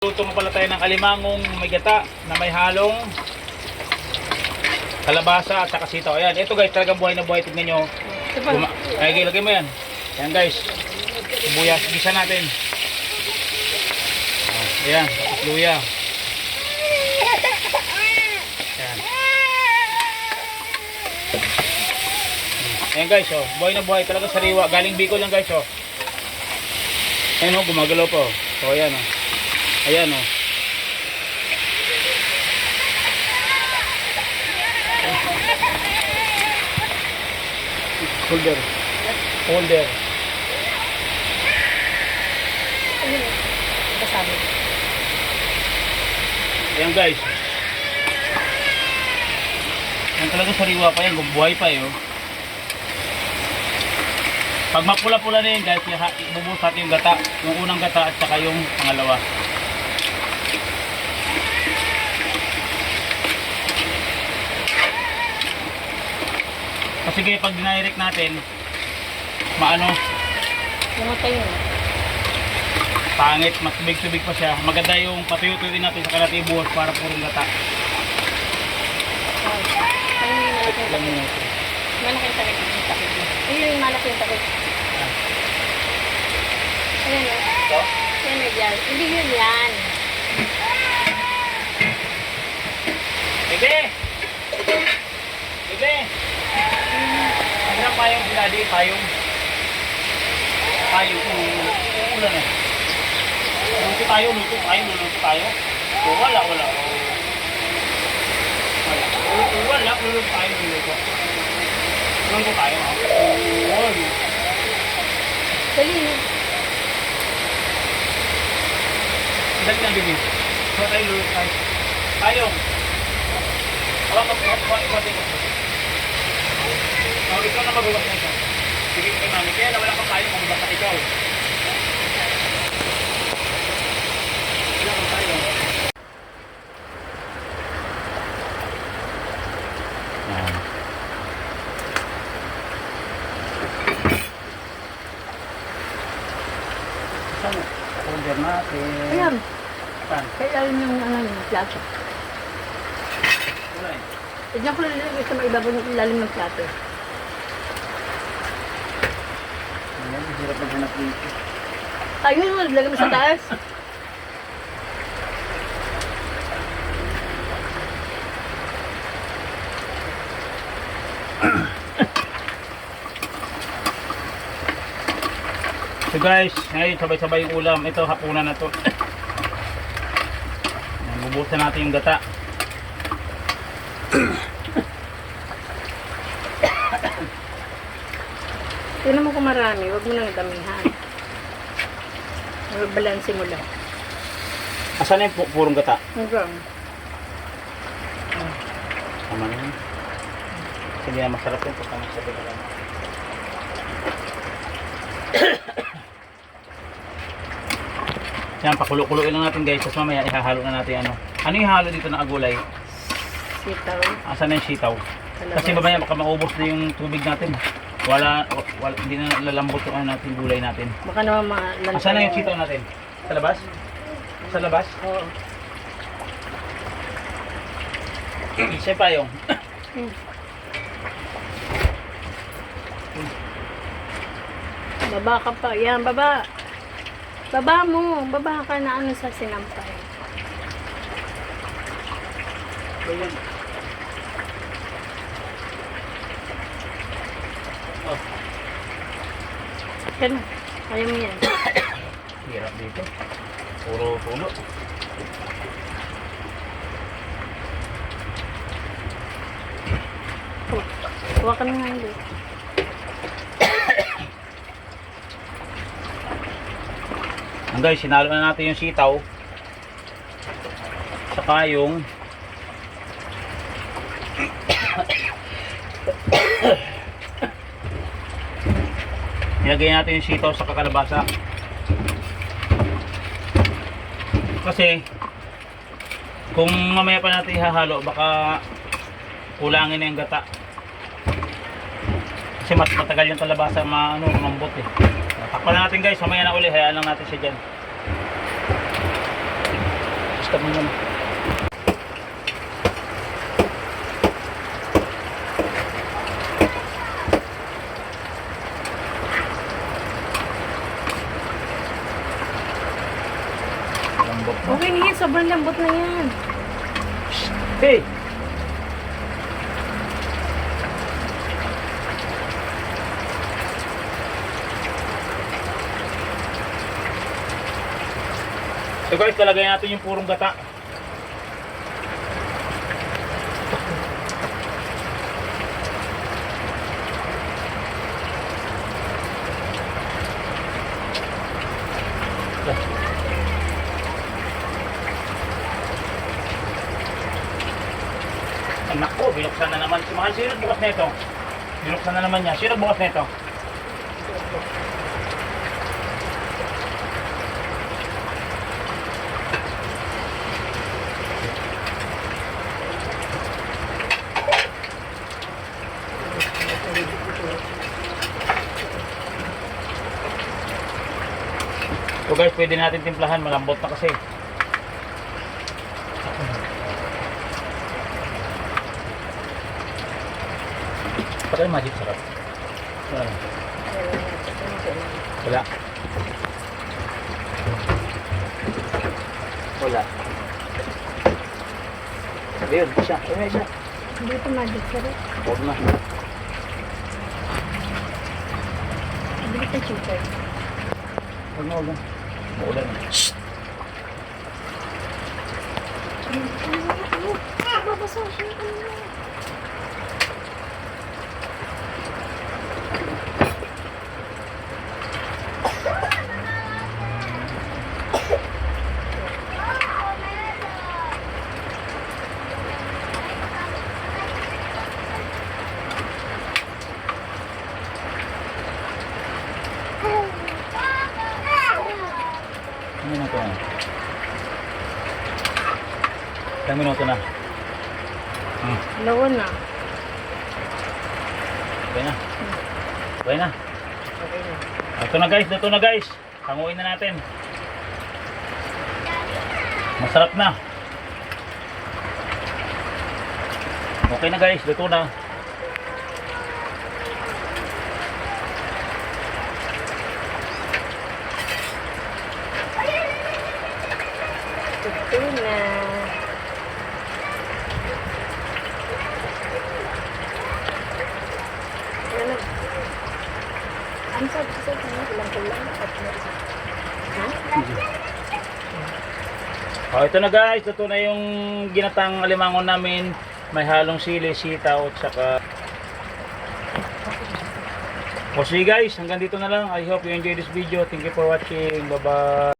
Luto mo pala tayo ng alimangong may gata na may halong kalabasa at saka sitaw. Ayan, ito guys, talagang buhay na buhay. Tignan nyo. Ay, lagay mo yan. Ayan guys, sibuyas, gisa natin. Ayan, tapos luya. Ayan. Ayan guys, oh, buhay na buhay. Talaga sariwa. Galing Bicol lang guys, oh. Ayan, oh, gumagalaw po. So, ayan, oh. Ayan, oh. Holder. Ayan guys. Ayan talaga sariwa pa yan. Buhay pa yun. Pag mapula-pula na yun guys, ibubuhos natin yung gata. Yung unang gata at saka yung pangalawa. Kasi kaya pag dinirect natin, maano? Namatay yun. Pangit, mas tubig-tubig pa siya. Maganda yung patuyo-tuyuin natin sa natin ibuhos para purong gata. Malaki yung takip. Ayun yung malaki yung takip. Ayan o. Ito? Ayan o yan. Hindi yun yan. Bebe! Bebe! Ano ang payong pinadi? Payong? Payong. Ulan eh. Luto tayo. Luluto tayo. O wala. Wala. Luluto tayo. Luluto tayo. Dali na. Dali na, Bibi. So tayo luluto tayo. Payong. Wala ka po. Oh, ikaw na magugas na ito. Sige kay mami. Kaya na wala kang payong magugas na ikaw. Wala kang payong. Saan? Order natin. Ayan. Saan? Kaya yung yung plato. Wala eh. Tignan ko lang sa maibabaw ng ilalim ng plato. Ayan, hirap maghanap dito. Ayun, naglagay mo sa taas. So guys, ngayon sabay-sabay yung ulam. Ito, hapunan na to. Bubusan natin yung gata. Tignan mo kung marami, huwag mo nang damihan. Balansin mo lang. Asan na yung purong gata? Hanggang. Tama na yun. Sige na, masarap yun. Pagka masabi ka lang. Yan, pakulo-kuloin lang natin guys. Tapos mamaya ihahalo na natin ano. Ano yung halo dito na agulay? Sitaw. Asan na yung sitaw? Kasi mamaya baka maubos na yung tubig natin. Wala hindi na lalambot yung ano natin, gulay natin. Baka naman malantay. Asan na yung sitaw natin? Sa labas? Sa labas? Oo. Siya pa yung. Baba ka pa. Yan, baba. Baba mo. Baba ka na ano sa sinampay. Ayan. Oh, Yan. Kaya mo yan. hirap dito. Puro puno. Oh, hawakan mo nga hindi. Ang guys, sinalo na natin yung sitaw. Saka yung nilagay natin yung sitaw sa kalabasa. Kasi kung mamaya pa natin ihahalo, baka kulangin na yung gata. Kasi mas matagal yung kalabasa umambot eh. Takpan na natin guys, mamaya na uli, hayaan lang natin siya dyan. Stop mo muna. Lambot mo. Okay na yan, sobrang lambot na yan. Hey! So guys, talagay natin yung purong gata. Anak ko, binuksan na naman. Si Mahal, sino bukas nito? Binuksan na naman niya. Sino bukas nito? So guys, pwede natin timplahan. Malambot na kasi. Patay magic sarap. Wala. Wala. Wala. Ayun, siya. Ayun, siya. Hindi ito magic sarap. Huwag na. Hindi ito chicken. Huwag na, huwag na. Maulan na. Babasa siya. Ilang minuto na? Ilang minuto na? Lawa na. Okay na. Okay na. Ito na guys, ito na guys. Hanguin na natin. Masarap na. Okay na guys, luto na. Ito na. Ano? Ang sarap-sarap na. Kulang-kulang. Ha? Oh, ito na guys, ito na yung ginatang alimangon namin. May halong sili, sitaw, at saka... O sige guys, hanggang dito na lang. I hope you enjoy this video. Thank you for watching. Bye-bye.